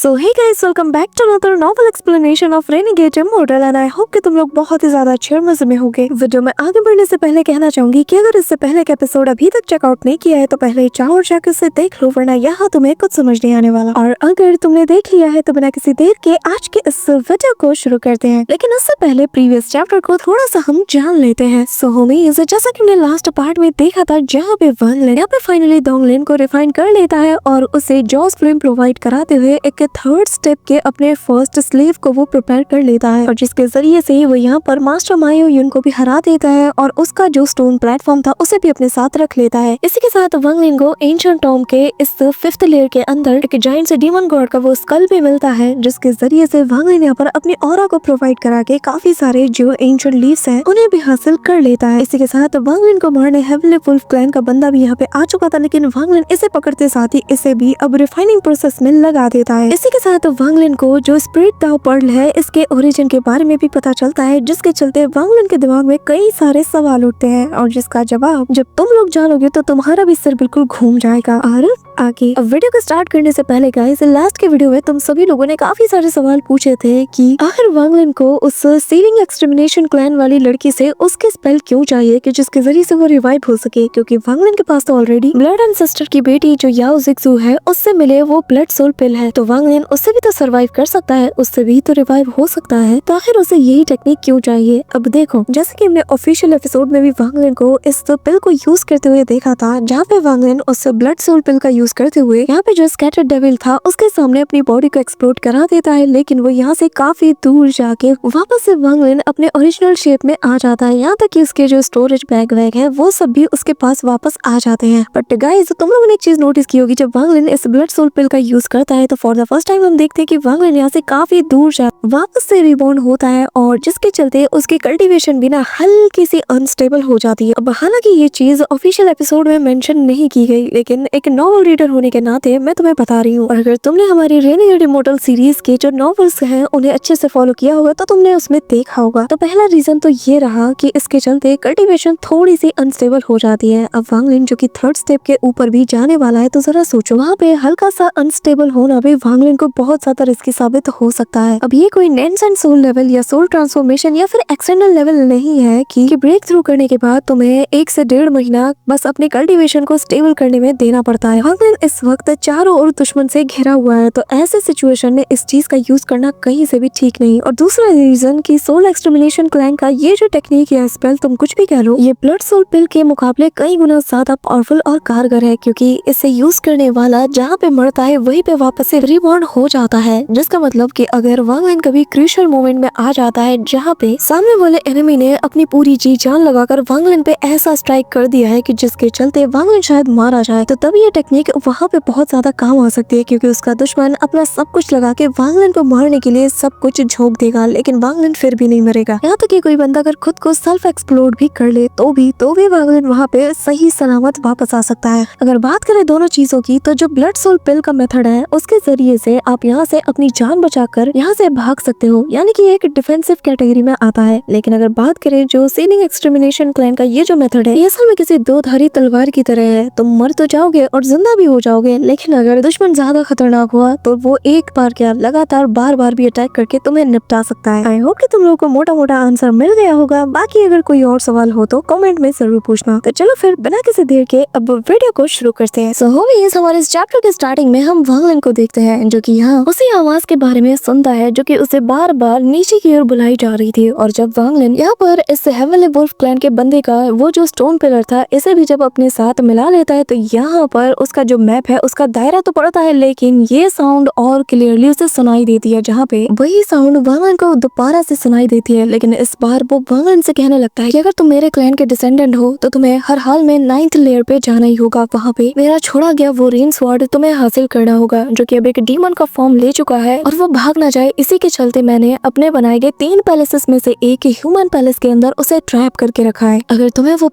So hey guys, welcome back to another novel explanation of renegade immortal and I hope कि तुम लोग बहुत ही ज्यादा अच्छे और मजे में होगे। वीडियो में आगे बढ़ने से पहले कहना चाहूंगी कि अगर इससे पहले का एपिसोड अभी तक चेकआउट नहीं किया है तो पहले जाओ और जाकर उसे देख लो, वरना यहाँ तुम्हें कुछ समझ नहीं आने वाला। और अगर तुमने देख लिया है तो बिना किसी देर के आज के इस वीडियो को शुरू करते हैं, लेकिन उससे पहले प्रीवियस चैप्टर को थोड़ा सा हम जान लेते हैं। सो होमीज, जैसा कि हमने लास्ट पार्ट में देखा था जहाँ पे वन लिन यहाँ पे फाइनली डोंगलिन को रिफाइन कर लेता है और उसे जॉस फ्लेम प्रोवाइड कराते हुए एक थर्ड स्टेप के अपने फर्स्ट स्लेव को वो प्रिपेयर कर लेता है, और जिसके जरिए से वो यहाँ पर मास्टर मायो युन को भी हरा देता है और उसका जो स्टोन प्लेटफॉर्म था उसे भी अपने साथ रख लेता है। इसी के साथ वंग लिन को एंशिएंट टॉम के इस 5th लेयर के अंदर एक जायंट से डीमन गॉड का वो स्कल भी मिलता है, जिसके जरिए से वंग लिन यहाँ पर अपनी ऑरा को प्रोवाइड करा के काफी सारे जो एंशिएंट लीव्स हैं उन्हें भी हासिल कर लेता है। इसी के साथ वंग लिन को मारने हेवनली वुल्फ क्लैन का बंदा भी यहाँ पे आ चुका था, लेकिन वंग लिन इसे पकड़ते साथ ही इसे भी अब रिफाइनिंग प्रोसेस में लगा देता है। इसी के साथ वंग लिन को जो स्पिरिट दाव पर्ल है इसके ओरिजिन के बारे में भी पता चलता है, जिसके चलते वंग लिन के दिमाग में कई सारे सवाल उठते हैं और जिसका जवाब जब तुम लोग जानोगे तो तुम्हारा भी सिर बिल्कुल घूम जाएगा। और आगे अब वीडियो को स्टार्ट करने से पहले गाइस, लास्ट के वीडियो में तुम सभी लोगों ने काफी सारे सवाल पूछे थे कि आखिर वंग लिन को उस सीलिंग एक्सटर्मिनेशन क्लैन वाली लड़की से उसके स्पेल क्यों चाहिए कि जिसके जरिए से वो रिवाइव हो सके, क्योंकि वंग लिन के पास तो ऑलरेडी ब्लड एंड सिस्टर की बेटी जो याओ जिक्सू है उससे मिले वो ब्लड सोल पिल है, तो वंग लिन उससे भी तो सर्वाइव कर सकता है, उससे भी तो रिवाइव हो सकता है, तो आखिर उसे यही टेक्निक क्यों चाहिए। अब देखो, जैसे कि हमने ऑफिशियल एपिसोड में भी वंग लिन को इस पिल को यूज करते हुए देखा था, जहाँ पे वंग लिन उस ब्लड सोल पिल का यूज करते हुए यहाँ पे जो स्कैटर्ड डेविल था उसके सामने अपनी बॉडी को एक्सप्लोड करा देता है, लेकिन वो यहाँ से काफी दूर जाके वापस से वंग लिन अपने ओरिजिनल शेप में आ जाता है, यहाँ तक कि उसके जो स्टोरेज बैग वैग है वो सब भी उसके पास वापस आ जाते हैं। बट गाइस, तुम लोगों ने एक चीज नोटिस की होगी, जब वंग लिन इस ब्लड सोल पिल का यूज करता है तो फॉर द फर्स्ट टाइम हम देखते हैं कि वंग लिन यहाँ से काफी दूर वापस से रिबॉर्न होता है, और जिसके चलते उसकी कल्टीवेशन भी ना हल्की सी अनस्टेबल हो जाती है। अब हालांकि ये चीज ऑफिशियल एपिसोड में मेंशन नहीं की गई, लेकिन एक नॉवल रीडर होने के नाते मैं तुम्हें बता रही हूँ। और अगर तुमने हमारी रेनेगेड इमॉर्टल सीरीज के जो नॉवेल्स हैं उन्हें अच्छे से फॉलो किया होगा तो तुमने उसमें देखा होगा। तो पहला रीजन तो ये रहा कि इसके चलते कल्टीवेशन थोड़ी सी अनस्टेबल हो जाती है। अब वंग लिन जो कि थर्ड स्टेप के ऊपर भी जाने वाला है, तो जरा सोचो वहाँ पे हल्का सा अनस्टेबल होना भी वंग लिन को बहुत ज्यादा रिस्की साबित हो सकता है। अब ये कोई नेंस एंड सोल लेवल या सोल ट्रांसफॉर्मेशन या फिर एक्सटर्नल लेवल नहीं है कि ब्रेक थ्रू करने के बाद तुम्हें 1 से 1.5 महीना बस अपने कल्टीवेशन को स्टेबल करने में देना पड़ता है। वंग लिन इस वक्त चारों ओर दुश्मन से घिरा हुआ है, तो ऐसे सिचुएशन में इस चीज का यूज करना कहीं से भी ठीक नहीं। और दूसरा रीजन कि सोल एक्सटर्मिनेशन क्लैन का ये जो टेक्निक या स्पेल तुम कुछ भी कह लो, ये ब्लड सोल पिल के मुकाबले कई गुना ज्यादा पावरफुल और कारगर है, क्योंकि इसे यूज करने वाला जहाँ पे मरता है वहीं पे वापस से रिबॉर्न हो जाता है। जिसका मतलब कि अगर वंग लिन कभी क्रूशियल मोमेंट में आ जाता है जहाँ पे सामने वाले एनिमी ने अपनी पूरी जी जान लगाकर वंग लिन पे ऐसा स्ट्राइक कर दिया है कि जिसके चलते वंग लिन शायद मारा जाए, तो तब ये टेक्निक वहाँ पे बहुत ज्यादा काम आ सकती है, क्योंकि उसका दुश्मन अपना सब कुछ लगा के वंग लिन को मारने के लिए सब कुछ झोंक देगा, लेकिन वंग लिन फिर भी नहीं मरेगा। यहाँ तक कि कोई बंदा अगर खुद को सेल्फ एक्सप्लोड भी कर ले तो भी वंग लिन वहाँ पे सही सलामत वापस आ सकता है। अगर बात करें दोनों चीजों की, तो जो ब्लड सोल पिल का मेथड है उसके जरिए से आप यहाँ से अपनी जान बचाकर यहाँ से भाग सकते हो, यानी कि एक डिफेंसिव कैटेगरी में आता है। लेकिन अगर बात करें जो सीलिंग एक्सटर्मिनेशन क्लैन का ये जो मेथड है, ये असल में किसी दो धारी तलवार की तरह है। तुम मर तो जाओगे और जिंदा भी हो जाओगे, लेकिन अगर दुश्मन ज्यादा खतरनाक हुआ तो वो एक बार क्या लगातार बार बार भी अटैक करके तुम्हें निपटा सकता है। आई होप कि तुम लोगों को मोटा मोटा आंसर मिल गया होगा। बाकी अगर कोई और सवाल हो तो कमेंट में जरूर पूछना। तो चलो फिर बिना किसी देर के अब वीडियो को शुरू करते हैं। सो होमीज, हमारे इस चैप्टर के स्टार्टिंग में हम वंग लिन को देखते हैं, जो कि यहाँ उसी आवाज के बारे में सुनता है जो कि उसे बार बार नीचे की ओर बुलाई जा रही थी। और जब वंग लिन यहाँ पर इस हेवनली वुल्फ क्लैन के बंदे का वो जो स्टोन पिलर था इसे भी जब अपने साथ मिला लेता है, तो यहाँ पर उसका जो मैप है उसका दायरा तो पड़ता है, लेकिन ये साउंड और क्लियरली उसे सुनाई देती है, जहाँ पे वही साउंड वंग लिन को दोबारा से सुनाई देती है। लेकिन इस बार वो वंग लिन से कहने लगता है कि अगर तुम मेरे क्लैन के डिसेंडेंट हो तो तुम्हें हर हाल में 9th लेयर पे जाना ही होगा, वहाँ पे मेरा छोड़ा गया वो रेन स्वॉर्ड तुम्हें हासिल करना होगा, जो कि अब एक डीमन का फॉर्म ले चुका है और वो भाग ना जाए, इसी के चलते मैंने अपने बनाए गए 3 पैलेसेस में से एक ह्यूमन पैलेस के अंदर उसे ट्रैप करके रखा है। अगर तुम्हें वो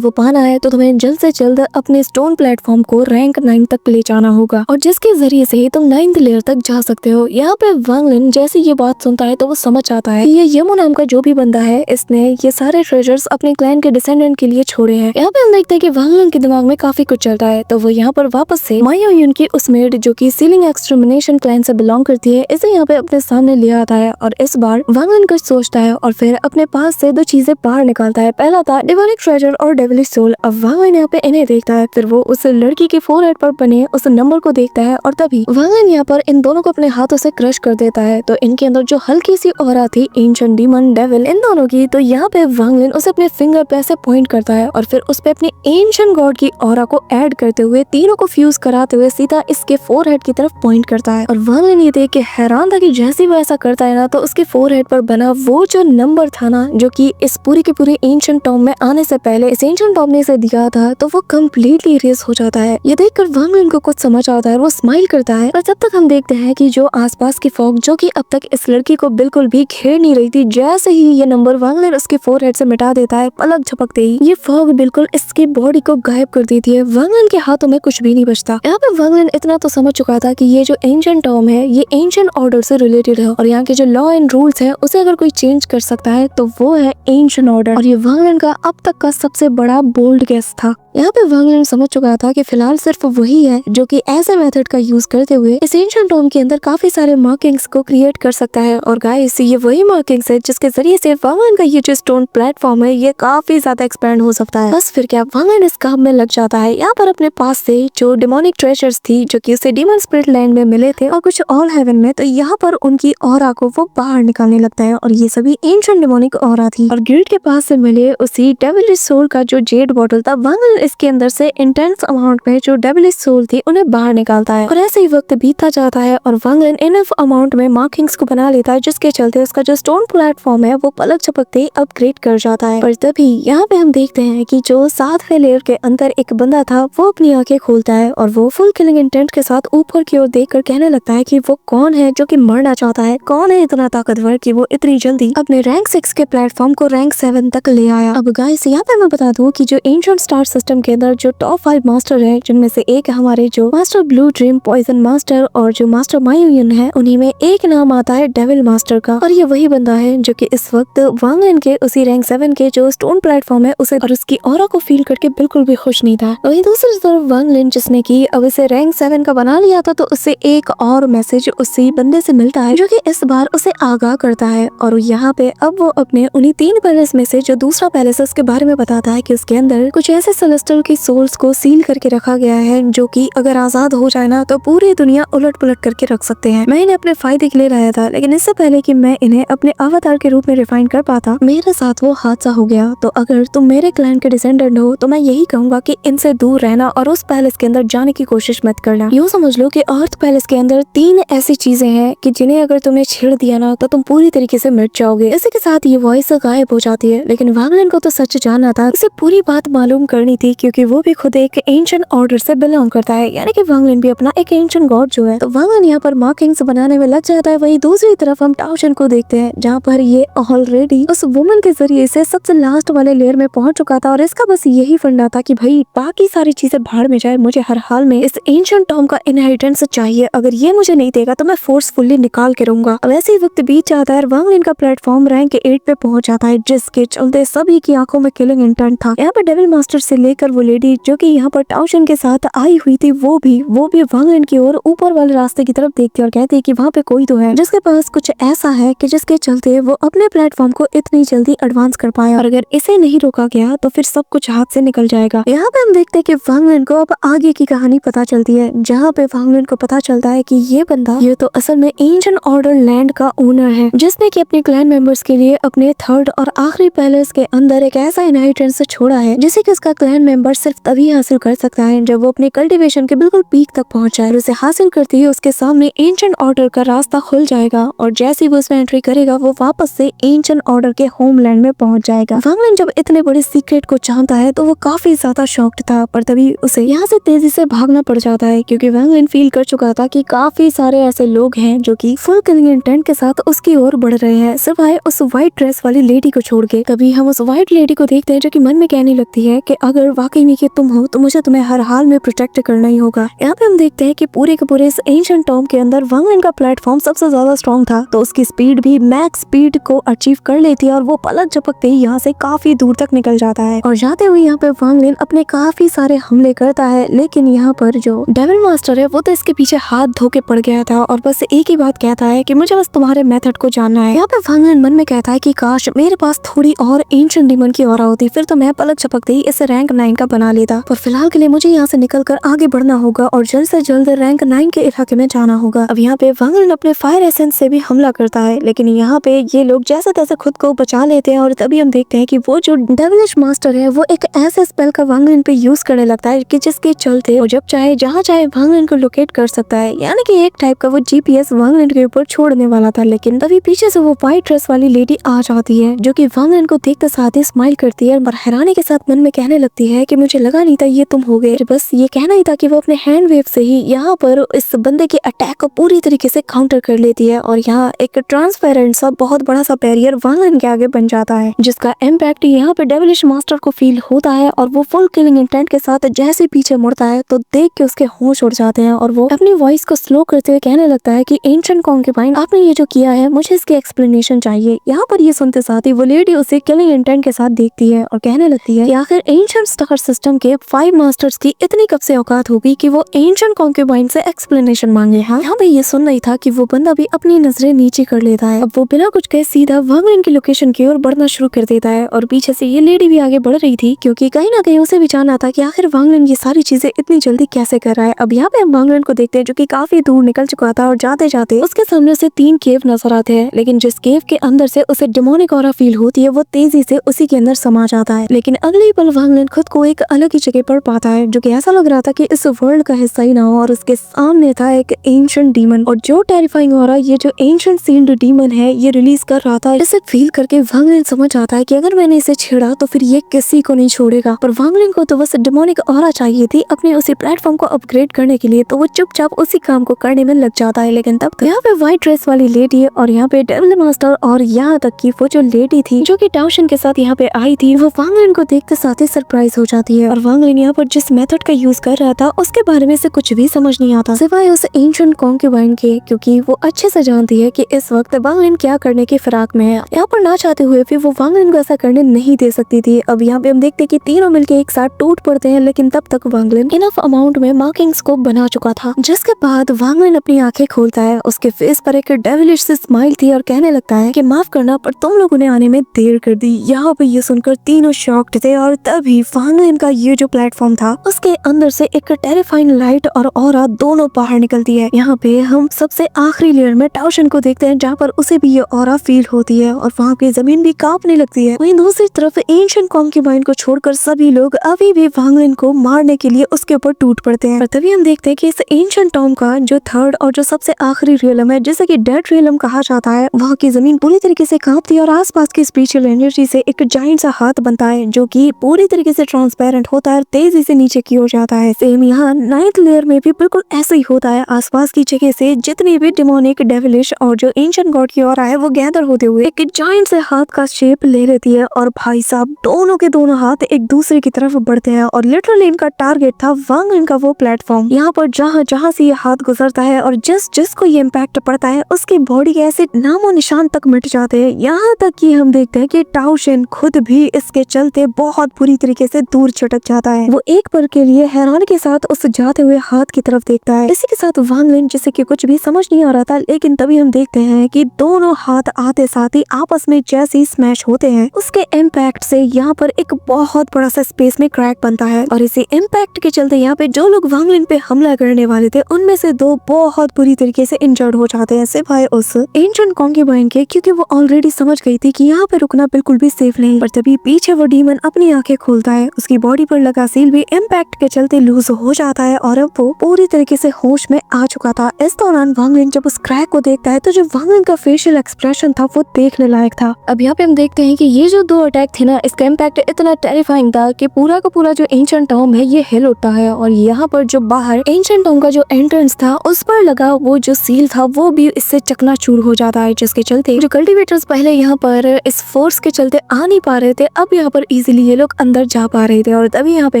पाना है तो तुम्हें जल्द से जल्द अपने स्टोन प्लेटफॉर्म को रैंक 9 तक ले जाना होगा, और जिसके जरिए से ही तुम 9th लेयर तक जा सकते हो। यहाँ पे वंग लिन जैसे ये बात सुनता है तो वो समझ आता है कि ये यमो नाम का जो भी बंदा है इसने ये सारे ट्रेजर्स अपने क्लैन के डिसेंडेंट के लिए छोड़े हैं। यहाँ पे हम देखते हैं कि वंग लिन के दिमाग में काफी कुछ चलता है, तो वो यहाँ पर वापस से मायो युन की उस मेड जो कि किलिंग एक्सटर्मिनेशन क्लैन से बिलोंग करती है, इसे यहाँ पे अपने सामने ले आता है और इस बार वांग लिन कुछ सोचता है और फिर अपने पास से दो चीजें बाहर निकालता है। पहला था डिमोनिक ट्रेजर और डेविलिश सोल। अब वांग लिन यहाँ पे इन्हें देखता है, फिर वो उस लड़की के फोरहेड पर बने उस नंबर को देखता है और तभी वांग लिन यहाँ पर इन दोनों को अपने हाथों से क्रश कर देता है। तो इनके अंदर जो हल्की सी ऑरा थी एंशिएंट डीमन डेविल इन दोनों की, तो यहाँ पे वांग लिन उसे अपने फिंगर पे ऐसे पॉइंट करता है और फिर उस पे अपनी एंशिएंट गॉड की ऑरा को ऐड करते हुए तीनों को फ्यूज कराते हुए सीधा इसके फोरहेड की तरफ पॉइंट करता है। और वांग लिन ये देख के हैरान था कि जैसे वो ऐसा करता है ना, तो उसके फोरहेड पर बना वो जो नंबर था ना, जो कि इस पूरी की पूरी एंशिएंट टॉम में आने से पहले इस एंशिएंट टॉम ने इसे दिया था, तो वो कम्प्लीटली इरेज हो जाता है। ये देखकर वांग लिन को कुछ समझ आता है, वो स्माइल करता है। और जब तक हम देखते हैं कि जो आसपास की फॉग जो कि अब तक इस लड़की को बिल्कुल भी घेर नहीं रही थी, जैसे ही ये नंबर वांग लिन उसके फोरहेड से मिटा देता है, पलक झपकते ही ये फॉग बिल्कुल इसकी बॉडी को गायब कर देती है। वांग लिन के हाथों में कुछ भी नहीं बचता। यहाँ पे वांग लिन इतना तो समझ चुका था कि ये जो एंशिएंट टॉम है ये एंशिएंट ऑर्डर से रिलेटेड है और यहाँ के जो लॉ एंड रूल्स है उसे अगर कोई चेंज कर सकता है तो वो है एंशिएंट ऑर्डर। और ये वांग लिन का अब तक का सबसे बड़ा बोल्ड गेस था। यहाँ पे वांग लिन समझ चुका था कि फिलहाल सिर्फ वही है जो कि ऐसे मेथड का यूज करते हुए इस एंशिएंट टॉम के अंदर काफी सारे मार्किंग्स को क्रिएट कर सकता है। और गाइस ये वही मार्किंग्स है जिसके जरिए से वांग लिन का ये जो स्टोन प्लेटफॉर्म है ये काफी ज्यादा एक्सपेंड हो सकता है। बस फिर क्या वांग लिन इस काम में लग जाता है। यहाँ पर अपने पास से जो डिमोनिक ट्रेजर्स थी जो कि उसे डीमन स्पिरिट लैंड में मिले थे और कुछ ऑल हेवन में, तो यहाँ पर उनकी ऑरा को वो बाहर निकालने लगता है और ये सभी एंशिएंट डिमोनिक ऑरा थी। और गिल्ड के पास से मिले उसी डेविलिश सोल का जो जेड बॉटल था, वांग लिन इसके अंदर से इंटेंस अमाउंट में जो डेविलिश सोल थी उन्हें बाहर निकालता है। और ऐसे ही वक्त बीतता जाता है और वांग लिन इनफ अमाउंट में मार्किंग्स को बना लेता है, जिसके चलते उसका जो स्टोन प्लेटफॉर्म है वो पलक झपकते अपग्रेड कर जाता है। पर तभी यहाँ पे हम देखते हैं कि जो 7वें लेयर के अंदर एक बंदा था वो अपनी आंखें खोलता है और वो फुल किलिंग इंटेंट के साथ ऊपर की ओर देखकर कहने लगता है कि वो कौन है जो कि मरना चाहता है, कौन है इतना ताकतवर कि वो इतनी जल्दी अपने रैंक 6 के प्लेटफॉर्म को रैंक 7 तक ले आया। अब गाइस यहाँ पे मैं बता दूं कि जो एंशिएंट स्टार सिस्टम के अंदर जो टॉप 5 मास्टर है, जिनमें से एक हमारे जो master blue dream, poison master और जो मास्टर मायूयन है, उन्हीं में एक नाम आता है डेविल मास्टर का। और ये वही बंदा है जो कि इस वक्त वांग लिन के उसी रैंक 7 के जो स्टोन प्लेटफॉर्म है उसे और उसकी ऑरा को फील करके बिल्कुल भी खुश नहीं था। वहीं दूसरी तरफ वांग लिन जिसने की अब इसे रैंक 7 का बना लिया था, तो उससे एक और मैसेज उसी बंदे से मिलता है जो कि इस बार उसे आगाह करता है। और यहाँ पे अब वो अपने उन्हीं 3 पैलेस में से जो दूसरा पैलेस है उसके बारे में बताता है कि उसके अंदर कुछ ऐसे सेलेस्टियल की सोल्स को सील करके रखा गया है जो कि अगर आजाद हो जाए ना तो पूरी दुनिया उलट पुलट करके रख सकते हैं। मैं इन्हें अपने फायदे के लिए लाया था, लेकिन इससे पहले कि मैं इन्हें अपने अवतार के रूप में रिफाइन कर पाता, मेरे साथ वो हादसा हो गया। तो अगर तुम मेरे क्लैन के डिसेंडेंट हो तो मैं यही कहूंगा कि इनसे दूर रहना और उस पैलेस के अंदर जाने की कोशिश मत करना। यूँ समझ लो कि अर्थ पैलेस के अंदर 3 ऐसी चीजें हैं कि जिन्हें अगर तुमने छेड़ दिया ना तो तुम पूरी तरीके से मिट जाओगे। इसी के साथ ये वॉइस गायब हो जाती है। लेकिन वांग लिन को तो सच जानना था, उसे पूरी बात मालूम करनी थी क्योंकि वो भी खुद एक एंशिएंट ऑर्डर से बिलोंग करता है, यानी कि वांग लिन भी अपना एक एंशिएंट गॉड जो है। तो वांग लिन यहाँ पर मार्किंग्स बनाने में लग जाता है। वहीं दूसरी तरफ हम टाओ शन को देखते हैं जहाँ पर ये ऑलरेडी उस वुमन के जरिए से सबसे लास्ट वाले लेयर में पहुंच चुका था और इसका बस यही फंडा था कि भाई बाकी सारी चीजें भाड़ में जाए, मुझे हर हाल में इस एंशिएंट टॉम का इनहेरिटेंस चाहिए। अगर ये मुझे नहीं देगा तो मैं फोर्सफुली निकाल के रहूंगा। अब ऐसे ही वक्त बीत जाता है, वांग लिन का प्लेटफॉर्म रैंक 8 पे पहुंच जाता है, जिसके चलते सभी की आंखों में किलिंग इंटेंट था। यहाँ पर डेविल मास्टर से लेकर वो लेडी जो कि यहाँ पर टाओ शन के साथ आई हुई थी, वो भी वांग लिन की ओर ऊपर वाले रास्ते की तरफ देखती और कहती है कि वहाँ पे कोई तो है जिसके पास कुछ ऐसा है कि जिसके चलते वो अपने प्लेटफॉर्म को इतनी जल्दी एडवांस कर पाया और अगर इसे नहीं रोका गया तो फिर सब कुछ हाथ से निकल जाएगा। यहाँ पे हम देखते हैं कि वांग लिन को अब आगे की कहानी पता चलती है, जहाँ पे वांग लिन को पता चलता है कि ये बंदा ये तो असल में एंशिएंट ऑर्डर लैंड का ओनर है, जिसने कि अपने क्लैन मेंबर्स के लिए अपने 3rd और आखिरी पैलेस के अंदर एक ऐसा इनहेरिटेंस छोड़ा है जिसे कि उसका क्लैन मेंबर सिर्फ तभी हासिल कर सकता है जब वो अपने कल्टीवेशन के बिल्कुल पीक तक पहुंच जाए। उसे हासिल करते ही उसके सामने एंशिएंट ऑर्डर का रास्ता खुल जाएगा और जैसे ही वो उसमें एंट्री करेगा वो वापस से एंशिएंट ऑर्डर के होमलैंड में पहुंच जाएगा। वांग लिन जब इतने बड़े सीक्रेट को जानता है तो वो काफी ज्यादा शॉक्ड था, पर तभी उसे यहाँ से तेजी से भागना पड़ जाता है क्योंकि वांग लिन फील कर चुका था कि काफी सारे ऐसे लोग हैं जो कि फुल किलिंग इंटेंट के साथ उसकी ओर बढ़ रहे हैं, सिवाय उस व्हाइट ड्रेस वाली लेडी को छोड़ के। तभी हम उस व्हाइट लेडी को देखते हैं जो कि मन में कहने लगती है कि अगर वाकई में कि तुम हो तो मुझे तुम्हें हर हाल में प्रोटेक्ट करना ही होगा। यहाँ पे हम देखते हैं कि पूरे के पूरे इस एंशिएंट टॉम के अंदर वांग लिन का प्लेटफॉर्म सबसे ज्यादा स्ट्रॉन्ग था, तो उसकी स्पीड भी मैक्स स्पीड को अचीव कर लेती है और वो पलक झपकते ही यहाँ से काफी दूर तक निकल जाता है। और जाते हुए यहाँ पे वांग लिन अपने काफी सारे हमले करता है, लेकिन यहाँ पर जो डेविल मास्टर है वो तो इसके पीछे हाथ धो के पड़ गया था और बस एक ही बात कहता है कि मुझे बस तुम्हारे मेथड को जानना है। यहाँ पे वांग लिन मन में कहता है कि काश मेरे पास थोड़ी और एंशिएंट डीमन की ऑरा होती, फिर तो मैं पलक झपकते ही इसे रैंक 9 का बना लेता, पर फिलहाल के लिए मुझे यहाँ से निकलकर आगे बढ़ना होगा और जल्द से जल्द रैंक 9 के इलाके में जाना होगा। अब यहाँ पे वांग लिन अपने फायर एसेंस से भी हमला करता है, लेकिन यहाँ पे ये लोग जैसे तैसे खुद को बचा लेते हैं और तभी हम देखते हैं कि वो जो डेविलिश मास्टर है वो एक ऐसे स्पेल का वांग लिन पे यूज करने लगता है कि जिसके चलते वो जब चाहे जहाँ चाहे वांग लिन को लोकेट कर सकता है, यानी कि एक टाइप का वो जीपीएस वांग लिन के ऊपर छोड़ने वाला था। लेकिन तभी पीछे से वो व्हाइट ड्रेस वाली लेडी आ जाती है जो कि वांग लिन को देखते साथ ही स्माइल करती है और हैरानी के साथ मन में कहने लगती है कि मुझे लगा नहीं था ये तुम हो गए। बस ये कहना ही था कि वो अपने हैंड वेव से ही यहाँ पर इस बंदे के अटैक को पूरी तरीके से काउंटर कर लेती है और यहाँ एक ट्रांसपेरेंट सा बहुत बड़ा सा बैरियर वांग लिन के आगे बन जाता है, जिसका इम्पैक्ट यहाँ पे डेविलिश मास्टर को फील होता है और वो फुल किलिंग इंटेंट के साथ जैसे पीछे मुड़ता है तो देख के उसके होश उड़ जाते हैं और वो अपनी वॉइस को स्लो करते हुए कहने लगता है कि एंशिएंट कॉन्क्यूबाइन आपने ये जो किया है मुझे इसकी एक्सप्लेनेशन चाहिए। यहाँ पर ये सुनते साथ ही वो लेडी उसे किलिंग इंटेंट के साथ देखती है और कहने लगती है कि आखिर एंशिएंट स्टार सिस्टम के 5 मास्टर्स की इतनी कब से औकात होगी कि वो एंशिएंट कॉन्क्यूबाइन से एक्सप्लेनेशन मांगे। हाँ, यहाँ पे ये सुन रही था कि वो बंदा भी अपनी नजरें नीचे कर लेता है। अब वो बिना कुछ कहे सीधा वांग लिन की लोकेशन की ओर बढ़ना शुरू कर देता है और पीछे से ये लेडी भी आगे बढ़ रही थी क्योंकि कहीं ना कहीं उसे भी जानना था कि आखिर वांग लिन ये सारी चीजें इतनी जल्दी कैसे कर रहा है। अब यहाँ पे हम वांग लिन को देखते हैं जो कि काफी दूर निकल चुका था और जाते जाते उसके सामने से 3 केव नजर आते हैं, लेकिन जिस केव के अंदर से उसे डिमोनिक ऑरा फील होती है वो तेजी से उसी के अंदर समा जाता है। लेकिन अगले ही पल वांग लिन खुद को एक अलग ही जगह पर पाता है जो कि ऐसा लग रहा था कि इस वर्ल्ड का हिस्सा ही ना हो और उसके सामने था एक एंशिएंट डीमन और जो टेरिफाइंग ऑरा ये जो एंशिएंट सील्ड डीमन है ये रिलीज कर रहा था। इसे फील करके वांग लिन समझ आता है कि अगर मैंने इसे छेड़ा तो फिर ये किसी को नहीं छोड़ेगा, पर वांग लिन को तो बस डिमोनिक ऑरा चाहिए थी अपने उसी प्लेटफॉर्म को अपग्रेड करने के लिए, तो वो चुपचाप उसी काम को करने में लग जाता है। लेकिन तब यहाँ पे व्हाइट ड्रेस वाली लेडी और यहाँ पे डेविल मास्टर और यहाँ तक की वो जो लेडी थी जो कि टाउशन के साथ यहाँ पे आई थी वो वांग लिन को देखते साथ ही सरप्राइज हो जाती है और वांग लिन यहाँ पर जिस मेथड का यूज कर रहा था उसके बारे में से कुछ भी समझ नहीं आता सिवाय उस एंशिएंट कॉन्क्यूबाइन के, क्योंकि वो अच्छे से जानती है कि इस वक्त वांग लिन क्या करने की फिराक में है। यहाँ पर ना चाहते हुए भी वो वांग लिन को ऐसा करने नहीं दे सकती थी। अब यहाँ पे हम देखते कि तीनों मिलके एक साथ टूट पड़ते हैं, लेकिन तब तक वांग लिन इनफ अमाउंट में मार्किंग स्कोप बना चुका था, जिसके बाद वांग लिन अपनी आंखें खोलता है। उसके फेस पर एक डेविलिश सी स्माइल थी और कहने लगता है कि माफ करना पर तुम लोगों ने आने में देर कर दी। यहाँ पे ये सुनकर तीनों शॉक्ड थे और तभी वांग लिन का ये जो प्लेटफॉर्म था उसके अंदर से एक टेरिफाइंग लाइट और ऑरा दोनों बाहर निकलती है। यहाँ पे हम सबसे आखिरी लेयर में टाउशन को देखते हैं जहाँ पर उसे भी ये ऑरा फील होती है और वहाँ की जमीन भी कांपने लगती है। वहीं दूसरी तरफ एंशिएंट कॉन्क्यूबाइन को छोड़कर सभी लोग अभी भी वांग लिन को मारने के लिए उसके ऊपर टूट पड़ते हैं। और तभी हम देखते हैं कि इस एंशिएंट टॉम का जो थर्ड और जो सबसे आखिरी रियलम है जिसे कि डेड रियलम कहा जाता है, वहाँ की जमीन पूरी तरीके से कांपती है और आसपास की स्पिरिचुअल एनर्जी से एक जाइंट सा हाथ बनता है जो कि पूरी तरीके से ट्रांसपेरेंट होता है, तेजी से नीचे की ओर जाता है। सेम यहाँ 9th लेयर में भी बिल्कुल ऐसा ही होता है। आसपास की जगह से जितनी भी डिमोनिक डेविलिश और जो एंशिएंट गॉड की ओर है वो गैदर होते हुए एक जाइंट से हाथ का शेप ले लेती है और भाई साहब दोनों के दोनों हाथ एक दूसरे की तरफ बढ़ते हैं और लिटरली इनका टारगेट था वांग लिन का वो प्लेटफॉर्म। यहाँ पर जहाँ जहाँ से ये हाथ गुजरता है और जिसको ये इम्पैक्ट पड़ता है उसकी बॉडी के ऐसे नामो निशान तक मिट जाते हैं। यहाँ तक कि हम देखते हैं कि टाउशन खुद भी इसके चलते बहुत बुरी तरीके से दूर छटक जाता है। वो एक पल के लिए हैरानी के साथ उस जाते हुए हाथ की तरफ देखता है। इसी के साथ वांग लिन जिसे कि कुछ भी समझ नहीं आ रहा था, लेकिन तभी हम देखते हैं कि दोनों हाथ आते साथ ही आपस में जैसे ही स्मैश होते हैं उसके इम्पैक्ट से यहाँ पर एक बहुत बड़ा सा स्पेस में क्रैक बनता है और इसी इम्पैक्ट के चलते यहाँ पे जो लोग वांग लिन पे हमला करने वाले थे उनमें से 2 बहुत बुरी तरीके से इंजर्ड हो जाते हैं सिवाय उस एंशिएंट कॉन्क्यूबाइन के, क्योंकि वो ऑलरेडी समझ गई थी कि यहाँ पे रुकना बिल्कुल भी सेफ नहीं। पर तभी पीछे वो डीमन अपनी आंखें खोलता है, उसकी बॉडी पर लगा सील भी इम्पैक्ट के चलते लूज हो जाता है और अब वो पूरी तरीके से होश में आ चुका था। इस दौरान वांग लिन जब उस क्रैक को देखता है तो जो वांग लिन का फेशियल एक्सप्रेशन था वो देखने लायक था। अब यहाँ पे हम देखते हैं कि ये जो 2 अटैक थे ना इसका इम्पैक्ट इतना टेरिफाइंग था कि पूरा का पूरा जो एंशिएंट टॉम है ये हिल उठता है और यहाँ पर जो बाहर एंशिएंट टॉम का जो एंट्रेंस था उस पर लगा वो जो सील था वो भी इससे चकनाचूर हो जाता है, जिसके चलते जो कल्टिवेटर्स पहले यहाँ पर इस फोर्स के चलते आ नहीं पा रहे थे अब यहाँ पर इजीली ये लोग अंदर जा पा पा रहे थे। और तभी यहाँ पे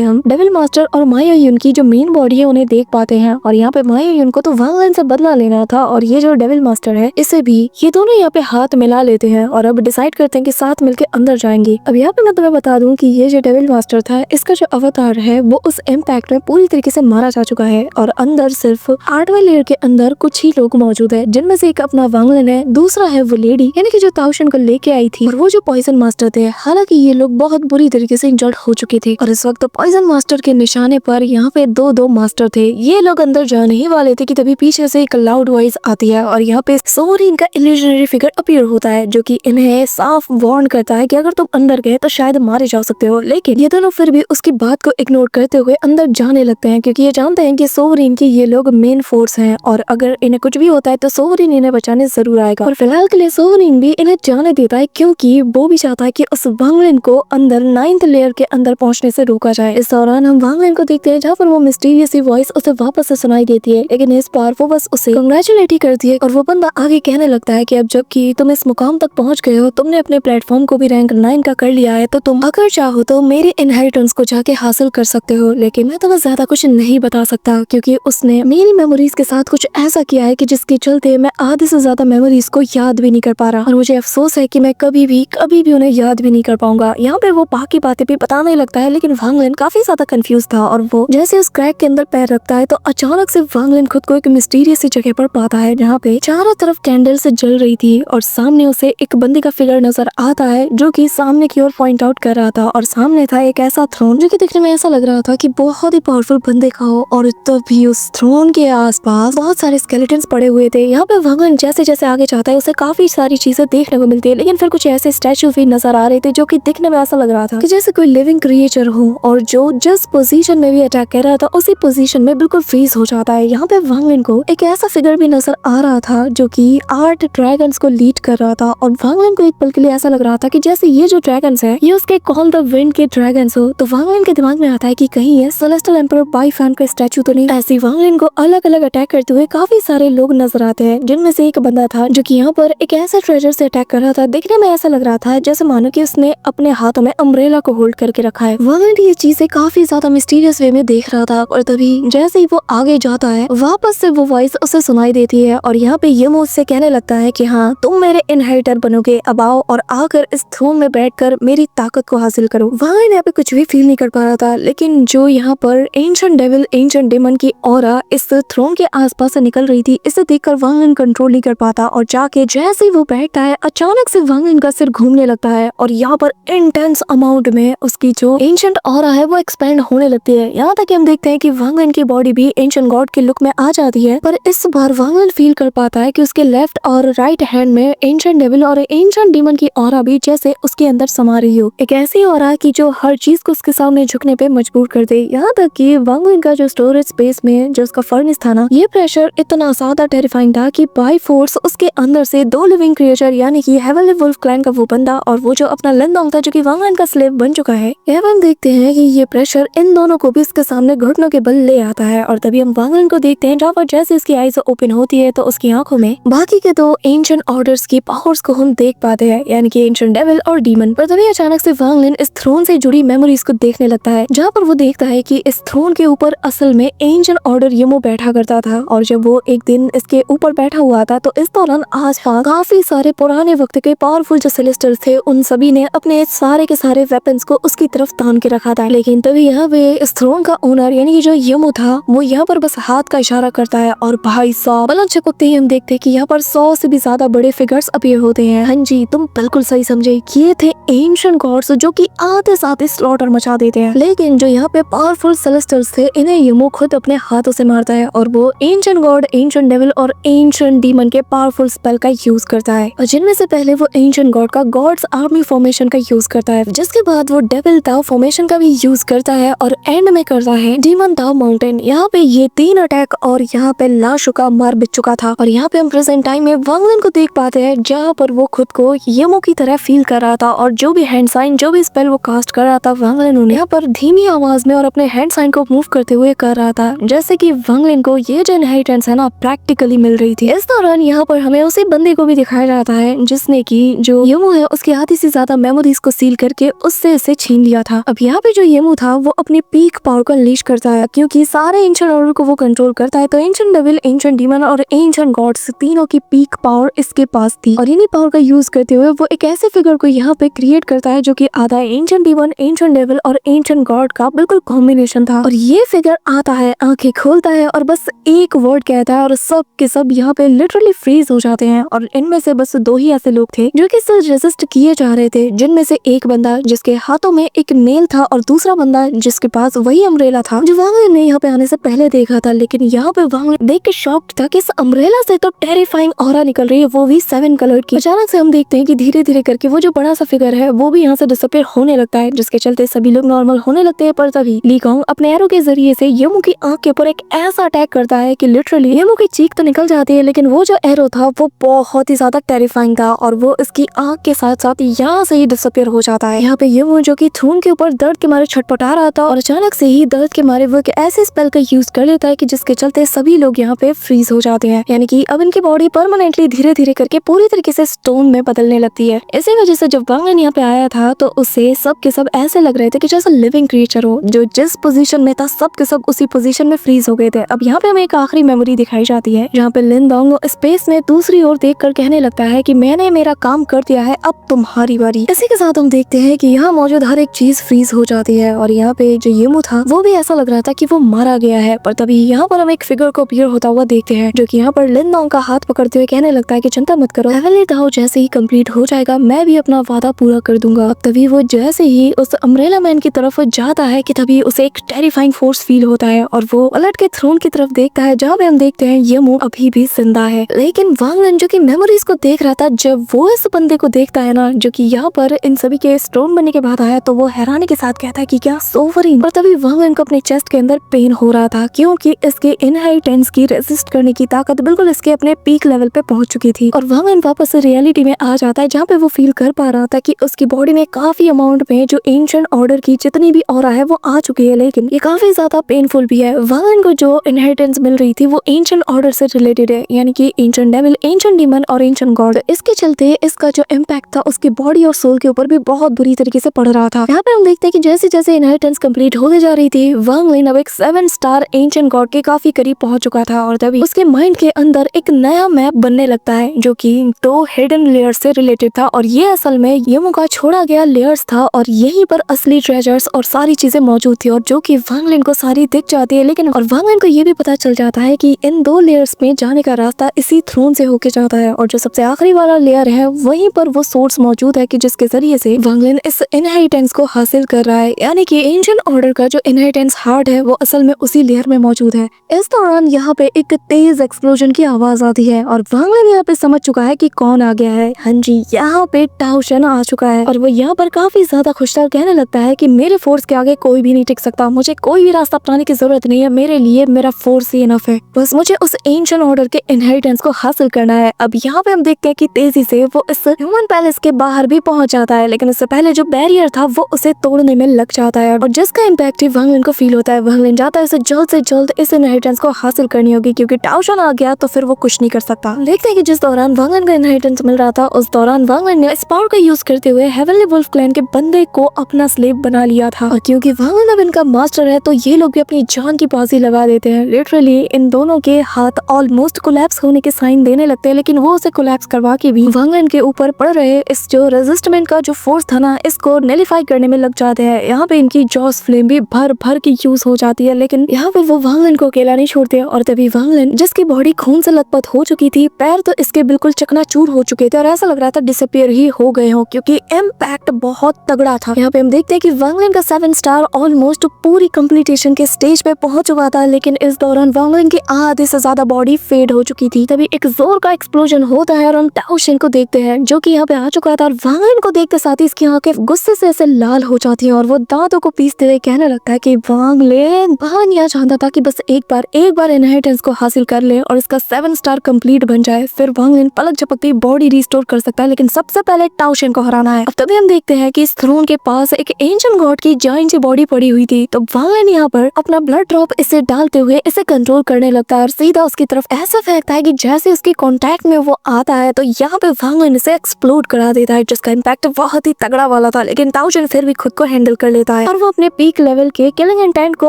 हम डेविल मास्टर और माया यून की जो मेन बॉडी है उन्हें देख पाते हैं। और यहाँ पे माया यून को तो वांग लिन से बदला लेना था और ये जो डेविल मास्टर है इसे भी, ये दोनों यहाँ पे हाथ मिला लेते हैं और अब डिसाइड करते हैं कि साथ मिलके अंदर जाएंगे। अब यहाँ पे मैं तुम्हें बता दूं कि ये जो डेविल मास्टर था इसका जो अवतार है वो उस इम्पैक्ट में पूरी तरीके से मारा जा चुका है और अंदर सिर्फ 8वें लेयर के अंदर कुछ ही लोग मौजूद है, जिनमें से एक अपना वांग लिन है, दूसरा है वो लेडी यानी कि जो ताओशन को लेके आई थी, और वो जो पॉइजन मास्टर थे। हालांकि ये लोग बहुत बुरी तरीके से इंजर्ड हो चुके थे और इस वक्त पॉइजन मास्टर के निशाने पर यहाँ पे दो मास्टर थे। ये लोग अंदर जाने ही वाले थे कि तभी पीछे से एक लाउड वॉइस आती है और यहाँ पे सोवरीन का इल्यूजनरी फिगर अपीयर होता है जो कि इन्हें साफ वार्न करता है कि अगर तुम अंदर गए तो शायद मारे जा सकते हो। लेकिन ये दोनों फिर भी उसकी बात को इग्नोर करते हुए अंदर जाने लगते हैं क्योंकि ये जानते हैं कि सोवरीन की ये लोग मेन फोर्स हैं और अगर इन्हें कुछ भी होता है तो सोवरीन इन्हें बचाने जरूर आएगा। और फिलहाल के लिए सोवरीन भी इन्हें जाने देता है क्योंकि वो भी चाहता है कि उस वांग लिन को अंदर 9th लेयर के अंदर पहुंचने से रोका जाए। इस दौरान हम वांग लिन को देखते हैं जहाँ पर वो मिस्टीरियस वॉइस उसे वापस से सुनाई देती है, लेकिन इस बार वो बस उसे कांग्रेचुलेट ही करती है और वो बंदा आगे कहने लगता है कि अब जबकि तुम इस मुकाम तक पहुंच गए हो, तुमने अपने प्लेटफॉर्म को भी रैंक 9 का कर लिया है, तो तुम अगर चाहो तो मेरे इनहेरिटेंस को जाके हासिल कर सकते हो। लेकिन मैं तुम्हें ज्यादा कुछ नहीं बता सकता क्योंकि उसने मेरी मेमोरीज के साथ कुछ ऐसा किया है कि जिसके चलते मैं आधे से ज्यादा मेमोरीज को याद भी नहीं कर पा रहा और मुझे अफसोस है कि मैं कभी भी उन्हें याद भी नहीं कर पाऊंगा। यहाँ पे वो बाकी बातें भी बताने लगता है, लेकिन वांग लिन काफी ज्यादा कंफ्यूज था और वो जैसे उस क्रैक के अंदर पैर रखता है तो अचानक से वांग लिन खुद को एक मिस्टीरियस जगह पर पाता है जहाँ पे चारों तरफ कैंडल्स जल रही थी और सामने उसे एक बंदे का फिगर नजर आता है जो कि सामने की ओर पॉइंट आउट कर रहा था और सामने था एक ऐसा थ्रोन जो कि दिखने में ऐसा लग रहा था कि बहुत ही पावरफुल बंदे का हो। और तभी उस थ्रोन के आसपास बहुत सारे स्केलेटन्स पड़े हुए थे। यहाँ पे वांग लिन जैसे जैसे आगे जाता है उसे काफी सारी चीजें देखने को मिलती है, लेकिन फिर कुछ ऐसे स्टैचू भी नजर आ रहे थे जो कि दिखने में ऐसा लग रहा था कि जैसे कोई लिविंग क्रिएचर हो और जो जिस पोजीशन में भी अटैक कर रहा था उसी पोजीशन में बिल्कुल फ्रीज हो जाता है। यहाँ पे वांग लिन को एक ऐसा फिगर भी नजर आ रहा था जो कि 8 ड्रैगन्स को लीड कर रहा था और वांग लिन को एक पल के लिए ऐसा लग रहा था कि जैसे ये जो ड्रैगन्स है ये उसके कॉल द विंड के ड्रैगन्स हो। तो वांग लिन के दिमाग में आता है कि कहीं ये सेलेस्टियल एम्परर बाईफैन का स्टैचू तो नहीं। ऐसे वांग लिन को अलग अलग अटैक करते हुए काफी सारे लोग नजर आते हैं, जिनमें से एक बंदा था जो कि यहाँ पर एक ऐसे ट्रेजर से अटैक कर रहा था। दिखने में ऐसा लग रहा था जैसे मानो कि उसने अपने हाथों में अम्ब्रेला को होल्ड करके रखा है। वांग लिन ये चीजें काफी ज्यादा मिस्टीरियस वे में देख रहा था और तभी जैसे ही वो आगे जाता है वापस से वो वॉइस उसे सुनाई देती है और यहाँ पे ये मुझसे कहने लगता है कि हाँ तुम मेरे इनहेरिटर बनोगे, अब आओ और आकर इस थ्रोन में बैठकर मेरी ताकत को हासिल करो। वांग लिन यहाँ पे कुछ भी फील नहीं कर पा रहा था, लेकिन जो यहाँ पर एंशिएंट डेविल एंशिएंट डेमन की ऑरा इस थ्रोन के आसपास से निकल रही थी, इसे देखकर वांग लिन कंट्रोल नहीं कर पाता और जाके जैसे ही वो बैठता है अचानक से वांग लिन का सिर घूमने लगता है और यहाँ पर इंटेंस अमाउंट में उसकी जो एंशिएंट ऑरा है वो एक्सपेंड होने लगती है। यहाँ तक हम देखते हैं कि वांग लिन की बॉडी भी एंशिएंट गॉड के लुक में आ जाती है, पर इस बार वांग लिन फील कर पाता है कि उसके लेफ्ट और राइट हैंड में एंशिएंट डेविल और एंशिएंट डीमन की ऑरा भी जैसे उसके अंदर समा रही हो। एक ऐसी ऑरा की जो हर चीज को उसके सामने झुकने पे मजबूर कर दे। यहाँ तक कि वांग लिन का जो स्टोरेज स्पेस में जो उसका फर्नेस था ना, ये प्रेशर इतना ज्यादा टेरिफाइंग था कि बाय फोर्स उसके अंदर से 2 लिविंग क्रिएचर यानी कि हेवनली वुल्फ क्लैन का वो बंदा और वो जो अपना लिनडोंग था जो कि वांग लिन का स्लेव बन चुका है। एवं देखते हैं कि ये प्रेशर इन दोनों को भी उसके सामने घुटनों के बल ले आता है और तभी हम वांग लिन को देखते हैं जहाँ पर जैसे उसकी आईज ओपन होती है तो उसकी आंखों में बाकी के 2 एंशिएंट ऑर्डर्स की पावर्स को हम देख पाते हैं, यानी कि एंशिएंट डेविल और डीमन। पर तभी अचानक से वांग लिन इस थ्रोन से जुड़ी मेमोरीज को देखने लगता है, जहाँ पर वो देखता है कि इस थ्रोन के ऊपर असल में एंशिएंट ऑर्डर यमो बैठा करता था और जब वो एक दिन इसके ऊपर बैठा हुआ था तो इस दौरान आसपास काफी सारे पुराने वक्त के पावरफुल जो सेलेस्टर्स थे उन सभी ने अपने सारे के सारे वेपन्स को उसकी तरफ तान के रखा था। लेकिन तभी यहाँ पे इस थ्रोन का ओनर यानी कि जो यमो था वो यहाँ पर बस हाथ का इशारा करता है और भाई साहब पलक झपकते ही हम देखते हैं कि यहाँ पर 100 से भी ज्यादा बड़े फिगर्स अपीयर होते हैं। हाँ जी, तुम बिल्कुल सही समझे, ये थे एंशिएंट गॉड्स जो कि आते साथ स्लॉटर मचा देते हैं। लेकिन जो यहाँ पे पावरफुल सेलेस्टर्स थे इन्हें यमो खुद अपने हाथों से मारता है और वो एंशिएंट गॉड, एंशिएंट डेविल और एंशिएंट डीमन के पावरफुल स्पेल का यूज करता है और जिनमें से पहले वो एंशिएंट गॉड का गॉड्स आर्मी फॉर्मेशन का यूज करता है, जिसके बाद वो डेविल ताओ फॉर्मेशन का भी यूज करता है और एंड में करता है डीमन ताओ माउंटेन। यहाँ पे ये 3 अटैक और यहाँ पे ला शुका मार बिच चुका था और यहाँ पे हम प्रेजेंट टाइम में वांग लिन को देख पाते हैं जहाँ पर वो खुद को यमो की तरह फील कर रहा था और जो भी हैंड साइन जो भी स्पेल वो कास्ट कर रहा था वांग लिन उन्हें यहाँ पर धीमी आवाज में और अपने हैंड साइन को मूव करते हुए कर रहा था, जैसे कि वांग लिन को ये जो इनहेरिटेंस है ना प्रैक्टिकली मिल रही थी। इस दौरान यहाँ पर हमें उसी बंदे को भी दिखाया जाता है जिसने की जो यमो है उसकी आधी से ज्यादा मेमोरीज को सील करके उससे इसे छीन लिया था। अब यहाँ पे जो येमू था वो अपनी पीक पावर को अनलीश करता है, क्योंकि सारे एंशिएंट ऑर्डर को वो कंट्रोल करता है। तो एंशिएंट डेविल, एंशिएंट डीमन और एंशिएंट गॉड्स तीनों की पीक पावर इसके पास थी, और इन्हीं पावर का यूज करते हुए वो एक ऐसे फिगर को यहाँ पे क्रिएट करता है जो कि आधा एंशिएंट डीमन, एंशिएंट डेविल और एंशिएंट गॉड का बिल्कुल कॉम्बिनेशन था। और ये फिगर आता है, आंखें खोलता है और बस एक वर्ड कहता है और सब के सब यहाँ पे लिटरली फ्रीज हो जाते हैं। और इनमें से बस 2 ही ऐसे लोग थे जो कि सिर्फ रेजिस्ट किए जा रहे थे, जिनमें से एक बंदा जिसके हाथों में एक नेल था और दूसरा बंदा जिसके पास वही अम्ब्रेला था जो वांगलिन ने यहाँ पे आने से पहले देखा था। लेकिन यहाँ पे वांगलिन देख के शॉक्ड था कि इस अम्ब्रेला से तो टेरिफाइंग ऑरा निकल रही है, वो भी 7 कलर की। अचानक से हम देखते हैं कि धीरे धीरे करके वो जो बड़ा सा फिगर है वो भी यहाँ से डिसअपीयर होने लगता है, जिसके चलते सभी लोग नॉर्मल होने लगते हैं। पर तभी ली कांग अपने एरो के जरिए से येमू की आंख के ऊपर एक ऐसा अटैक करता है कि लिटरली येमू की चीख तो निकल जाती है, लेकिन वो जो एरो था वो बहुत ही ज्यादा टेरिफाइंग था और वो इसकी आंख के साथ साथ यहाँ से ही डिसअपीयर हो जाता है। यहाँ पे येमू जो कि थ्रोन के ऊपर दर्द के मारे छटपटा रहा था और अचानक से ही दर्द के मारे वो एक ऐसे स्पेल का यूज कर लेता है कि जिसके चलते सभी लोग यहाँ पे फ्रीज हो जाते हैं, यानी कि अब इनकी बॉडी परमानेंटली धीरे धीरे करके पूरी तरीके से स्टोन में बदलने लगती है। इसी वजह से जब वांगलिन यहाँ पे आया था तो उससे सब के सब ऐसे लग रहे थे कि जैसे लिविंग क्रिएचर हो, जो जिस पोजीशन में था सब के सब उसी पोजीशन में फ्रीज हो गए थे। अब यहाँ पे हमें एक आखिरी मेमोरी दिखाई जाती है जहाँ पे लिन डोंग स्पेस में दूसरी ओर देखकर कहने लगता है कि मैंने मेरा काम कर दिया है, अब तुम्हारी बारी। इसी के साथ हम देखते हैं कि यहाँ मौजूद हर एक चीज फ्रीज हो जाती है और यहाँ पे जो येमू था वो भी ऐसा लग रहा था कि वो मारा गया है। पर तभी यहाँ पर हम एक फिगर को अपीयर होता हुआ देखते हैं जो कि यहाँ पर लिन डोंग का हाथ पकड़ते हुए कहने लगता है कि चिंता मत करो, हेवनली दाओ जैसे ही कंप्लीट हो जाएगा मैं भी अपना वादा पूरा कर दूंगा। अब तभी वो जैसे ही उस अम्ब्रेला मैन की तरफ जाता है कि तभी उसे एक टेरिफाइंग फोर्स फील होता है और वो पलट के थ्रोन की तरफ देखता है जहाँ पे हम देखते हैं येमू अभी भी जिंदा है। लेकिन वांगलिन जो कि मेमोरीज को देख रहा था, जब वो इस बंदे को देखता है ना जो कि यहाँ पर इन सभी के स्टोन बनने के बाद आया, तो वो हैरानी के साथ कहता है कि क्या सोवरिन। और तभी वांगलिन को अपने चेस्ट के अंदर पेन हो रहा था क्योंकि इसके इनहेरिटेंस की रेजिस्ट करने की ताकत बिल्कुल इसके अपने पीक लेवल पे पहुंच चुकी थी। और वांगलिन वापस रियलिटी में आ जाता है जहाँ पे वो फील कर पा रहा था कि उसकी बॉडी में काफी अमाउंट में जो एंशिएंट ऑर्डर की जितनी भी ऑरा है वो आ चुकी है, लेकिन ये काफी ज्यादा पेनफुल भी है। वांगलिन को जो इनहेरिटेंस मिल रही थी वो एंशिएंट ऑर्डर से रिलेटेड है, यानी कि एंशिएंट डेविल, एंशिएंट डीमन और एंशिएंट गॉड। इसके चलते इसका जो इम्पैक्ट था उसकी बॉडी और सोल के ऊपर भी बहुत बुरी तरीके से पड़ रहा था। यहाँ पे हम देखते हैं कि जैसे जैसे इनहेरिटेंस कंप्लीट होते जा रही थी, वांगलिन अब एक 7 स्टार एंशिएंट गॉड के काफी करीब पहुंच चुका था और तभी उसके माइंड के अंदर एक नया मैप बनने लगता है जो कि 2 हिडन लेयर्स से रिलेटेड था और ये असल में येमू का छोड़ा गया लेयर्स था और यहीं पर असली ट्रेजर्स और सारी चीजें मौजूद थी और जो कि वांगलिन को सारी दिख जाती है। लेकिन और वांगलिन को ये भी पता चल जाता है कि इन 2 लेयर्स में जाने का रास्ता इसी थ्रोन से होके जाता है और जो सबसे आखिरी वाला लेयर है वहीं पर वो सोर्स मौजूद है कि जिसके जरिए से वांगलिन इस इनहेरिटेंस को हासिल कर रहा है, यानी कि एंशिएंट ऑर्डर का जो इनहेरिटेंस हार्ट है वो असल में उसी लेयर में मौजूद है। इस दौरान यहाँ पे एक तेज एक्सप्लोजन की आवाज आती है और वांगलिन यहाँ पे समझ चुका है कि कौन आ गया है। हाँ जी, यहाँ पे टाओ शन आ चुका है और वो यहाँ पर काफी ज्यादा खुश था, कहने लगता है कि मेरे फोर्स के आगे कोई भी नहीं टिक सकता, मुझे कोई भी रास्ता अपनाने की जरूरत नहीं है, मेरे लिए मेरा फोर्स ही इनफ है, बस मुझे उस एंशिएंट ऑर्डर के इनहेरिटेंस को हासिल करना है। अब यहाँ पे हम देखते हैं कि तेजी से वो इस ह्यूमन पैलेस के बाहर भी पहुंच जाता है, लेकिन उससे पहले जो बैरियर था वो उसे तोड़ने में लग जाता है और जिसका इम्पैक्ट वांगलिन को फील होता है। वांगलिन जाता है उसे जल्द से जल्द इस इनहेरिटेंस को हासिल करनी होगी क्योंकि टाओ शन आ गया तो फिर वो कुछ नहीं कर सकता। देखते हैं कि जिस दौरान वांगलिन को इनहेरिटेंस मिल रहा था उस दौरान वांगलिन ने इस पावर का यूज करते हुए हेवनली वुल्फ क्लैन के बंदे को अपना स्लेव बना लिया था और क्योंकि वांगलिन अब इनका मास्टर है तो ये लोग भी अपनी जान की बाजी लगा देते हैं। लिटरली इन दोनों के हाथ ऑलमोस्ट कोलैप्स होने के साइन देने लगते हैं, लेकिन वो उसे कोलैप्स करवा के भी वांगलिन के ऊपर पड़ रहे इस जो रेजिस्टमेंट का जो फोर्स था ना इसको नेलिफाई करने में लग जाते हैं। यहाँ पे इनकी जॉस फ्लेम भी भर भर की यूज हो जाती है, लेकिन यहाँ पे वो वांगलिन को अकेला नहीं छोड़ते और तभी वांगलिन जिसकी बॉडी खून से लथपथ हो चुकी थी, पैर तो इसके बिल्कुल चकनाचूर हो चुके थे और ऐसा लग रहा था डिसअपीयर ही हो गए हो क्योंकि इम्पैक्ट बहुत तगड़ा था। यहाँ पे हम देखते हैं कि वांगलिन का 7 स्टार ऑलमोस्ट पूरी कंप्लीटेशन के स्टेज पे पहुंच चुका था, लेकिन इस दौरान वांगलिन की आधे से ज्यादा बॉडी फेड हो चुकी थी। तभी एक जोर का एक्सप्लोजन होता है और हम टाओ शन को देखते हैं जो कि यहाँ पे आ चुका था और वांगलिन को देखते साथ ही इसकी आंखें गुस्से से ऐसे लाल हो जाती हैं और वो दांतों को पीसते हुए कहने लगता है कि वांगलिन वांगलिन यह चाहता था कि बस एक बार इनहेरिटेंस को हासिल कर ले और इसका 7 स्टार कंप्लीट बन जाए, फिर वांगलिन पलक झपकते बॉडी रिस्टोर कर सकता है, लेकिन सबसे पहले टाओ शन को हराना है। अब तभी हम देखते हैं कि इस थ्रोन के पास एक एंशिएंट गॉड की जायंट सी बॉडी पड़ी हुई थी, तो वांगलिन यहाँ पर अपना ब्लड ड्रॉप इसे डालते हुए इसे कंट्रोल करने लगता है और सीधा उसकी तरफ ऐसा फेंकता है कि जैसे उसके कांटेक्ट में वो आता है तो यहाँ पे वांगलिन इसे एक्सप्लोड करा देता है जिसका इम्पैक्ट बहुत ही तगड़ा वाला था, लेकिन टाओ शन फिर भी खुद को हैंडल कर लेता है और वो अपने पीक लेवल के किलिंग इंटेंट को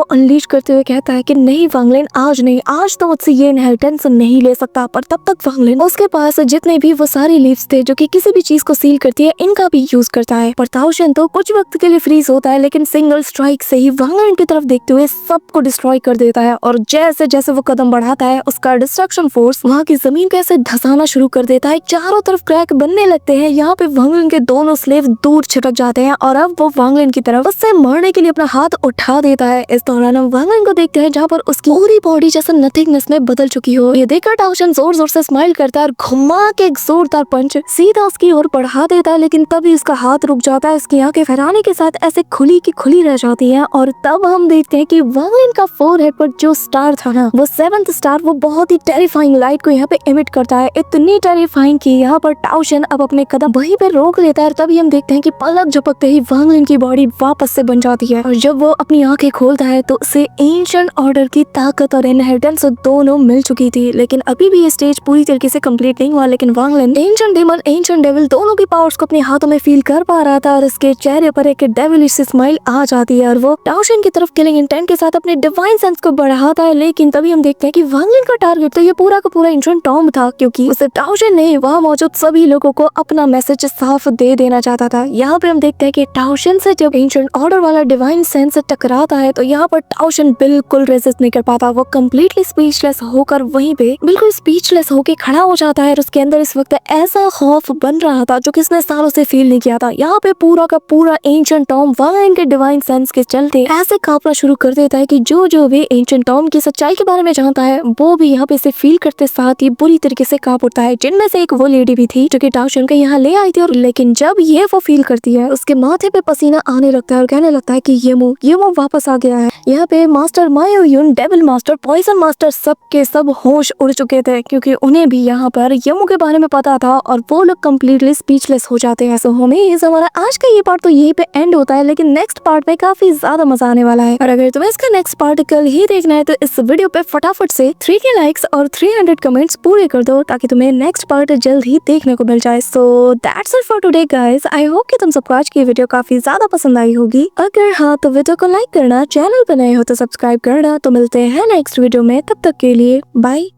अनलीश करते हुए कहता है कि नहीं वांग लिन, आज नहीं, आज तो मुझसे ये इनहेरिटेंस नहीं ले सकता। पर तब तक वांग लिन उसके पास जितने भी वो सारी लीव्स थे जो कि किसी भी चीज को सील करती है, इनका भी यूज करता है। पर ताओ शेन तो कुछ वक्त के लिए फ्रीज होता है, लेकिन सिंगल स्ट्राइक से ही वांग लिन की तरफ देखते हुए सबको डिस्ट्रॉय कर देता है। और जैसे जैसे वो कदम बढ़ाता है, उसका डिस्ट्रक्शन फोर्स वहाँ की जमीन को ऐसे धसाना शुरू कर देता है। चारों तरफ क्रैक बनने लगते हैं। यहाँ पे वांग लिन के दोनों स्लेव दूर छिटक जाते हैं और अब वो वांग लिन की तरफ उससे मारने के लिए अपना हाथ उठा देता है। इस दौरान हम वांग लिन को देखते हैं जहाँ पर उसकी पूरी बॉडी जैसे नथिंगनेस में बदल चुकी हो। ये देखकर ताओ शेन जोर जोर से स्माइल करता है और घुमा के एक जोरदार पंच सीधा उसकी ओर बढ़ा देता है, लेकिन तभी उसका हाथ रुक जाता है। उसकी आंखें फहराने के साथ ऐसे खुली की खुली रह जाती हैं और तब हम देखते हैं कि वांग लिन का फोरहेड पर जो स्टार था ना, वो 7th स्टार, वो बहुत ही टेरिफाइंग लाइट को यहाँ पे एमिट करता है। इतनी टेरिफाइंग कि यहाँ पर ताओ शेन अब अपने कदम वहीं पे रोक लेता है। तभी हम देखते हैं कि पलक झपकते ही वांग लिन की बॉडी वापस से बन जाती है और जब वो अपनी आंखें खोलता है तो उसे एंशिएंट ऑर्डर की ताकत और इनहेरिटेंस दोनों मिल चुकी थी। लेकिन अभी भी ये स्टेज पूरी तरीके से कंप्लीट नहीं हुआ, लेकिन वांग लिन एंशिएंट डेमन, एंशिएंट डेविल दोनों की पावर्स को अपने हाथों में फील कर पा रहा था और इसके चेहरे पर एक डेविलिश स्माइल आ जाती है और वो ताओ शेन की तरफ किलिंग इंटेंट के साथ अपने डिवाइन सेंस को बढ़ाता है। लेकिन तभी हम देखते हैं कि वांग लिन का टारगेट तो ये पूरा का पूरा एंशिएंट टॉम्ब था, क्योंकि उसे ताओ शेन ने वहाँ मौजूद सभी लोगों को अपना मैसेज साफ दे देना चाहता था। यहाँ पे हम देखते हैं कि ताओ शेन से जब एंशिएंट ऑर्डर वाला डिवाइन सेंस टकराता है तो यहाँ पर ताओ शेन बिल्कुल रेजिस्ट नहीं कर पाता। वो कम्प्लीटली स्पीचलेस होकर वहीं पे बिल्कुल स्पीचलेस होके खड़ा हो जाता है और उसके अंदर इस वक्त ऐसा खौफ बन रहा था जो किसने सालों से फील नहीं किया था। यहाँ पे पूरा का पूरा एंशिएंट टॉम्ब वांग लिन के डिवाइन सेंस के चलते ऐसे कांपना शुरू कर देता है कि जो भी एंशिएंट टॉम्ब की सच्चाई के बारे में जानता है वो भी यहाँ पे इसे फील करते साथ ही बुरी तरीके से कांप उठता है। जिनमें से एक वो लेडी भी थी जो कि ताओ शेन को यहाँ ले आई थी। और लेकिन जब ये वो फील करती है, उसके माथे पे पसीना आने लगता है और कहने लगता है कि ये मुंह वापस आ गया है। यहाँ पे मास्टर मायो युन, डेविल मास्टर, पॉइजन मास्टर, सबके सब होश उड़ चुके थे, क्योंकि उन्हें भी यहाँ पर यमू के बारे में पता था और वो लोग कम्प्लीटली स्पीचलेस हो जाते हैं। सो हमें हमारा आज का ये पार्ट तो यहीं पे एंड होता है, लेकिन नेक्स्ट पार्ट में काफी ज्यादा मजा आने वाला है। और अगर तुम्हें इसका नेक्स्ट पार्ट कल ही देखना है तो इस वीडियो पे फटाफट से 3K लाइक्स और 300 कमेंट्स पूरे कर दो ताकि तुम्हें नेक्स्ट पार्ट जल्द ही देखने को मिल जाए। So that's it for today guys. I hope कि तुम सबको आज की वीडियो काफी ज्यादा पसंद आई होगी। अगर हाँ तो वीडियो को लाइक करना, चैनल पर नए हो तो सब्सक्राइब करना। तो मिलते हैं नेक्स्ट वीडियो में, तब तक के लिए बाय।